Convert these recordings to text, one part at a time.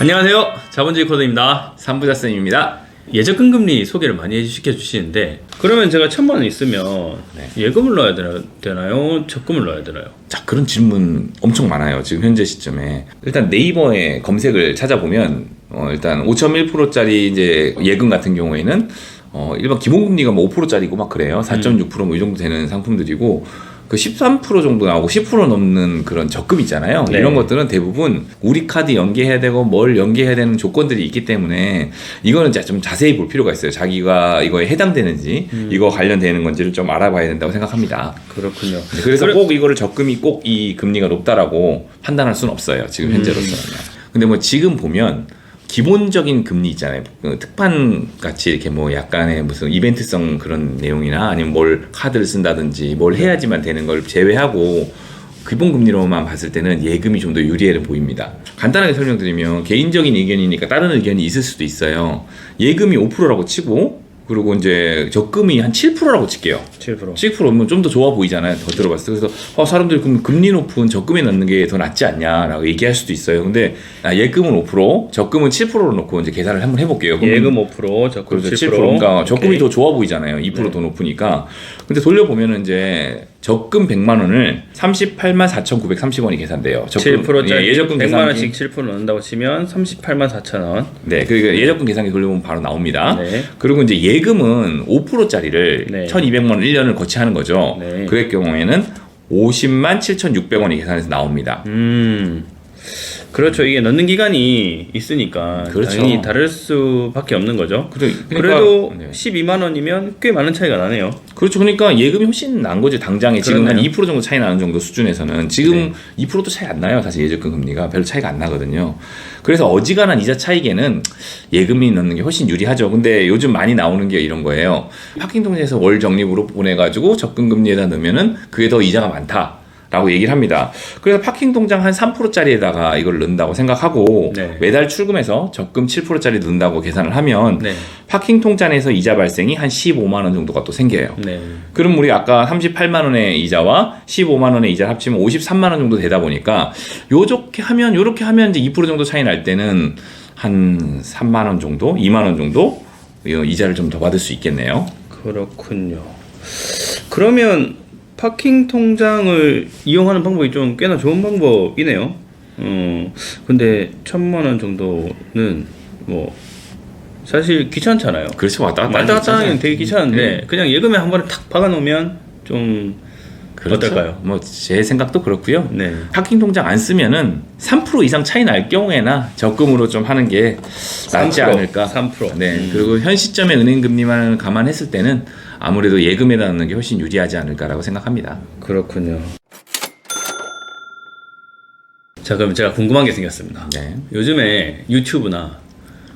안녕하세요. 자본주의 코드입니다. 삼부자쌤입니다. 예적금 금리 소개를 많이 시켜주시는데, 그러면 제가 1,000만 원 있으면 예금을 넣어야 되나요? 적금을 넣어야 되나요? 자, 그런 질문 엄청 많아요. 지금 현재 시점에. 일단 네이버에 검색을 찾아보면 일단 5.1%짜리 이제 예금 같은 경우에는 일반 기본금리가 뭐 5%짜리고 막 그래요. 4.6% 뭐 이 정도 되는 상품들이고, 그 13% 정도 나오고 10% 넘는 그런 적금 있잖아요. 네. 이런 것들은 대부분 우리 카드 연계해야 되고 뭘 연계해야 되는 조건들이 있기 때문에 이거는 좀 자세히 볼 필요가 있어요. 자기가 이거에 해당되는지 이거 관련되는 건지를 좀 알아봐야 된다고 생각합니다. 그렇군요. 그래서 꼭 이거를 적금이 꼭 이 금리가 높다라고 판단할 수는 없어요. 지금 현재로서는. 근데 뭐 지금 보면 기본적인 금리 있잖아요. 그 특판 같이 이렇게 뭐 약간의 무슨 이벤트성 그런 내용이나 아니면 뭘 카드를 쓴다든지 뭘 해야지만 되는 걸 제외하고 기본 금리로만 봤을 때는 예금이 좀 더 유리해 보입니다. 간단하게 설명드리면 개인적인 의견이니까 다른 의견이 있을 수도 있어요. 예금이 5%라고 치고 그리고 이제 적금이 한 7%라고 칠게요. 7%면 좀 더 좋아 보이잖아요. 더 들어봤을 때. 그래서 사람들이 그럼 금리 높은 적금에 넣는 게 더 낫지 않냐라고 얘기할 수도 있어요. 근데 예금은 5%, 적금은 7%로 놓고 이제 계산을 한번 해볼게요. 예금 5%, 적금 그렇죠. 7%. 그러니까 적금이 오케이. 더 좋아 보이잖아요. 2% 더 높으니까. 근데 돌려보면은 이제 적금 100만 원을 38만 4,930원이 계산돼요. 7%짜리 예적금 100만 계산기. 원씩 7% 넣는다고 치면 38만 4천 원. 네, 그러니까 예적금 계산기 돌려보면 바로 나옵니다. 네. 그리고 이제 예금은 5%짜리를 네. 1,200만 원 1년을 거치하는 거죠. 네. 그럴 경우에는 50만 7,600원이 계산해서 나옵니다. 그렇죠. 이게 넣는 기간이 있으니까 그렇죠. 당연히 다를 수밖에 없는 거죠. 그러니까, 그래도 네. 12만 원이면 꽤 많은 차이가 나네요. 그렇죠. 그러니까 예금이 훨씬 난 거죠. 당장에 지금 한 그러네요. 2% 정도 차이 나는 정도 수준에서는 지금 2%도 차이 안 나요. 사실 예적금 금리가 별로 차이가 안 나거든요. 그래서 어지간한 이자 차익에는 예금이 넣는 게 훨씬 유리하죠. 근데 요즘 많이 나오는 게 이런 거예요. 파킹 통장에서 월 적립으로 보내가지고 적금 금리에다 넣으면은 그게 더 이자가 많다. 라고 얘기를 합니다. 그래서 파킹 통장 한 3%짜리에다가 이걸 넣는다고 생각하고 네. 매달 출금해서 적금 7%짜리 넣는다고 계산을 하면 네. 파킹 통장에서 이자 발생이 한 15만 원 정도가 또 생겨요. 네. 그럼 우리 아까 38만 원의 이자와 15만 원의 이자를 합치면 53만 원 정도 되다 보니까 요렇게 하면 이제 2% 정도 차이 날 때는 한 3만 원 정도, 2만 원 정도 이자를 좀 더 받을 수 있겠네요. 그렇군요. 그러면 파킹 통장을 이용하는 방법이 좀 꽤나 좋은 방법이네요. 근데 1,000만 원 정도는 뭐 사실 귀찮잖아요. 그렇죠. 왔다 갔다 하는 되게 귀찮은데 그냥 예금에 한 번에 탁 박아 놓으면 좀 그렇죠. 어떨까요? 뭐 제 생각도 그렇고요. 네. 파킹 통장 안 쓰면은 3% 이상 차이 날 경우에나 적금으로 좀 하는 게 낫지 3%, 않을까. 3%. 네. 그리고 현 시점에 은행 금리만 감안했을 때는 아무래도 예금에다 넣는 게 훨씬 유리하지 않을까라고 생각합니다. 그렇군요. 자, 그럼 제가 궁금한 게 생겼습니다. 네. 요즘에 유튜브나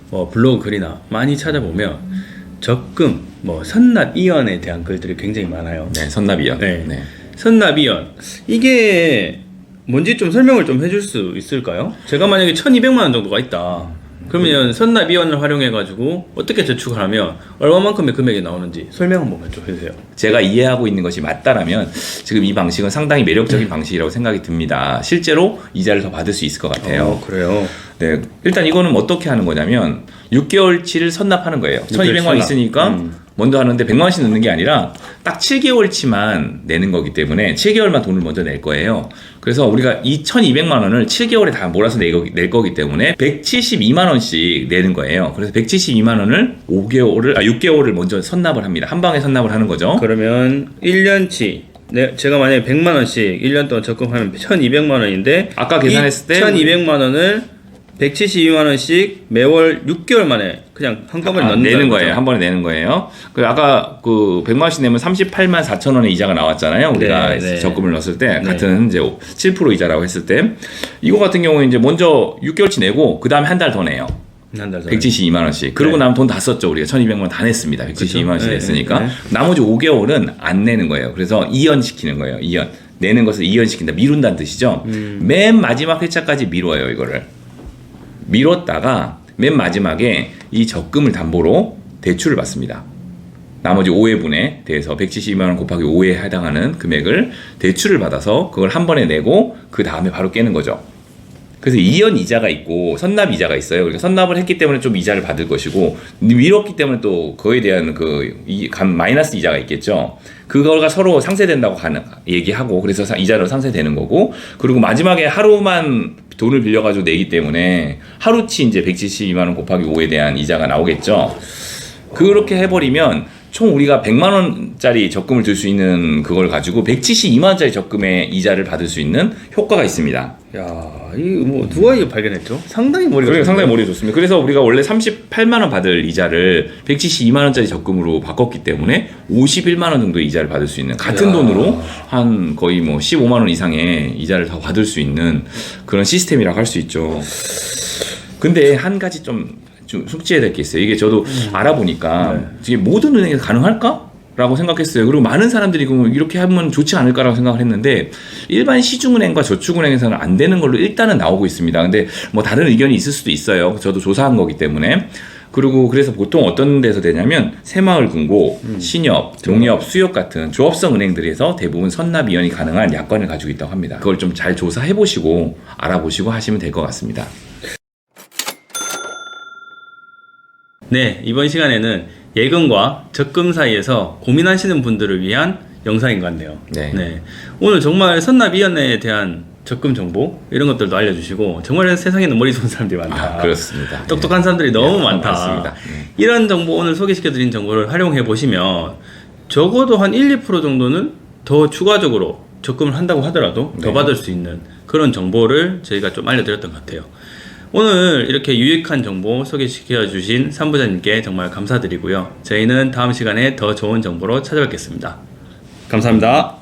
뭐 블로그 글이나 많이 찾아보면 적금, 뭐 선납 이연에 대한 글들이 굉장히 많아요. 네, 선납이요. 네. 선납 이연, 이게 뭔지 좀 설명을 좀 해줄 수 있을까요? 제가 만약에 1,200만 원 정도가 있다. 그러면 선납 이연을 활용해 가지고 어떻게 저축을 하면 얼마만큼의 금액이 나오는지 설명 한 번만 좀 해주세요. 제가 이해하고 있는 것이 맞다라면 지금 이 방식은 상당히 매력적인 방식이라고 생각이 듭니다. 실제로 이자를 더 받을 수 있을 것 같아요. 그래요. 네, 일단 이거는 어떻게 하는 거냐면 6개월치를 선납하는 거예요. 1,200만 원 있으니까 먼저 하는데 100만 원씩 넣는 게 아니라 딱 7개월치만 내는 거기 때문에 7개월만 돈을 먼저 낼 거예요. 그래서 우리가 2,200만 원을 7개월에 다 몰아서 낼 거기 때문에 172만 원씩 내는 거예요. 그래서 172만 원을 6개월을 먼저 선납을 합니다. 한 방에 선납을 하는 거죠. 그러면 1년치 제가 만약에 100만 원씩 1년 동안 적금하면 1,200만 원인데 아까 계산했을 때 1,200만 원을 172만 원씩 매월 6개월 만에 그냥 한꺼번에 내는 거예요. 한 번에 내는 거예요. 그 아까 그 100만 원씩 내면 38만 4천 원의 이자가 나왔잖아요. 우리가 적금을 넣었을 때 같은 이제 7% 이자라고 했을 때 이거 같은 경우에 이제 먼저 6개월치 내고 그 다음에 한 달 더 내요. 한 달 전에 172만 원씩. 그러고 나면 돈 다 썼죠. 우리가 1,200만 원 다 냈습니다. 172만 원씩 냈으니까 나머지 5개월은 안 내는 거예요. 그래서 이연시키는 거예요. 이연. 내는 것을 이연시킨다. 미룬다는 뜻이죠. 맨 마지막 회차까지 미뤄요. 이거를. 미뤘다가 맨 마지막에 이 적금을 담보로 대출을 받습니다. 나머지 5회분에 대해서 172만 원 곱하기 5회에 해당하는 금액을 대출을 받아서 그걸 한 번에 내고 그 다음에 바로 깨는 거죠. 그래서 이연 이자가 있고 선납 이자가 있어요. 그러니까 선납을 했기 때문에 좀 이자를 받을 것이고 미뤘기 때문에 또 그에 대한 마이너스 이자가 있겠죠. 그거가 서로 상쇄된다고 얘기하고 그래서 이자로 상쇄되는 거고 그리고 마지막에 하루만 돈을 빌려가지고 내기 때문에 하루치 이제 172만 원 곱하기 5에 대한 이자가 나오겠죠. 그렇게 해버리면 총 우리가 100만 원짜리 적금을 들 수 있는 그걸 가지고 172만 원짜리 적금의 이자를 받을 수 있는 효과가 있습니다. 야, 이거 뭐 누가 이거 발견했죠? 상당히 머리가 그러니까 상당히 좋네요. 머리 좋습니다. 그래서 우리가 원래 38만 원 받을 이자를 172만 원짜리 적금으로 바꿨기 때문에 51만 원 정도 이자를 받을 수 있는 같은 야. 돈으로 한 거의 뭐 15만 원 이상의 이자를 다 받을 수 있는 그런 시스템이라고 할 수 있죠. 근데 한 가지 좀 숙지해야 될 게 있어요. 이게 저도 알아보니까 이게 모든 은행에서 가능할까? 라고 생각했어요. 그리고 많은 사람들이 이렇게 하면 좋지 않을까라고 생각을 했는데 일반 시중은행과 저축은행에서는 안 되는 걸로 일단은 나오고 있습니다. 근데 뭐 다른 의견이 있을 수도 있어요. 저도 조사한 거기 때문에. 그리고 그래서 보통 어떤 데서 되냐면 새마을금고, 신협, 농협, 수협 같은 조합성 은행들에서 대부분 선납 이연이 가능한 약관을 가지고 있다고 합니다. 그걸 좀 잘 조사해 보시고 알아보시고 하시면 될 것 같습니다. 네, 이번 시간에는 예금과 적금 사이에서 고민하시는 분들을 위한 영상인 것 같네요. 네. 오늘 정말 선납이연에 대한 적금 정보 이런 것들도 알려주시고 정말 세상에는 머리 좋은 사람들이 많다. 그렇습니다. 똑똑한 사람들이 너무 많다. 많습니다. 이런 정보 오늘 소개시켜드린 정보를 활용해 보시면 적어도 한 1, 2% 정도는 더 추가적으로 적금을 한다고 하더라도 더 받을 수 있는 그런 정보를 저희가 좀 알려드렸던 것 같아요. 오늘 이렇게 유익한 정보 소개시켜 주신 삼부자님께 정말 감사드리고요. 저희는 다음 시간에 더 좋은 정보로 찾아뵙겠습니다. 감사합니다.